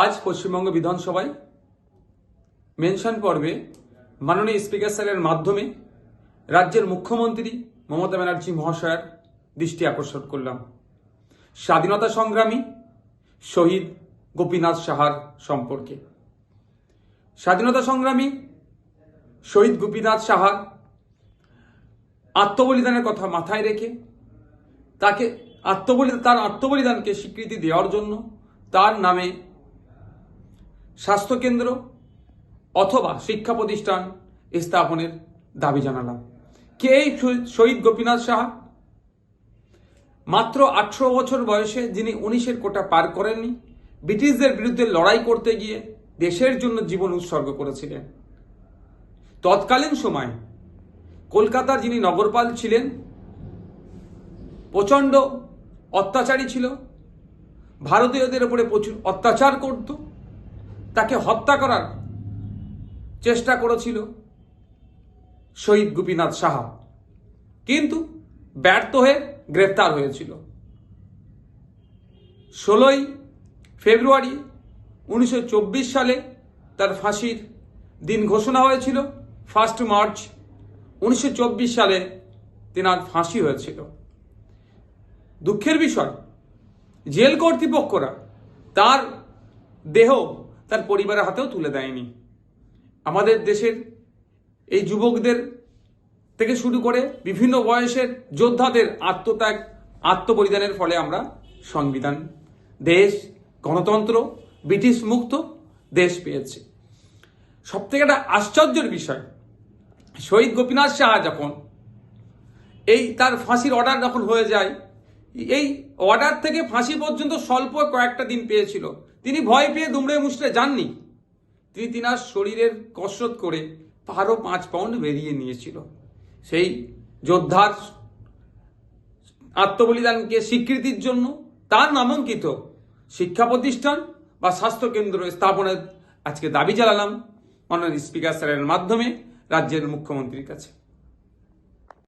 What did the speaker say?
আজ পশ্চিমবঙ্গ বিধানসভায় মেনশন পর্বে মাননীয় স্পিকার স্যারের মাধ্যমে রাজ্যের মুখ্যমন্ত্রী মমতা ব্যানার্জি মহাশয়ের দৃষ্টি আকর্ষণ করলাম স্বাধীনতা সংগ্রামী শহীদ গোপীনাথ সাহার সম্পর্কে। স্বাধীনতা সংগ্রামী শহীদ গোপীনাথ সাহার আত্মবলিদানের কথা মাথায় রেখে তার আত্মবলিদানকে স্বীকৃতি দেওয়ার জন্য তার নামে স্বাস্থ্যকেন্দ্র অথবা শিক্ষা প্রতিষ্ঠান স্থাপনের দাবি জানালাম। কে এই শহীদ গোপীনাথ সাহা? মাত্র 18 বছর বয়সে যিনি 19-এর কোটা পার করেননি, ব্রিটিশদের বিরুদ্ধে লড়াই করতে গিয়ে দেশের জন্য জীবন উৎসর্গ করেছিলেন। তৎকালীন সময় কলকাতার যিনি নগরপাল ছিলেন প্রচণ্ড অত্যাচারী ছিল, ভারতীয়দের উপরে প্রচুর অত্যাচার করত, তাকে হত্যা করার চেষ্টা করেছিল শহীদ গোপীনাথ সাহা, কিন্তু ব্যর্থ হয়ে গ্রেফতার হয়েছিল। 16ই ফেব্রুয়ারি 1924 সালে তার ফাঁসির দিন ঘোষণা হয়েছিল। 1 মার্চ 1924 সালে তেনার ফাঁসি হয়েছিল। দুঃখের বিষয়, জেল কর্তৃপক্ষরা তার দেহ তার পরিবারের হাতেও তুলে দেয়নি। আমাদের দেশের এই যুবকদের থেকে শুরু করে বিভিন্ন বয়সের যোদ্ধাদের আত্মত্যাগ আত্মবলিদানের ফলে আমরা সংবিধান, দেশ, গণতন্ত্র, ব্রিটিশ মুক্ত দেশ পেয়েছি। সবথেকে একটা আশ্চর্যের বিষয়, শহীদ গোপীনাথ সাহা যখন তার ফাঁসির অর্ডার যখন হয়ে যায়, এই অর্ডার থেকে ফাঁসি পর্যন্ত স্বল্প কয়েকটা দিন পেয়েছিল। তিনি ভয় পেয়ে দুমড়ে মুচড়ে যাননি। তিনি তিনার শরীরের কসরত করে আরও 5 পাউন্ড বেরিয়ে নিয়েছিল। সেই যোদ্ধার আত্মবলিদানকে স্বীকৃতির জন্য তার নামাঙ্কিত শিক্ষা প্রতিষ্ঠান বা স্বাস্থ্যকেন্দ্র স্থাপনের আজকে দাবি জানালাম মাননীয় স্পিকার স্যারের মাধ্যমে রাজ্যের মুখ্যমন্ত্রীর কাছে।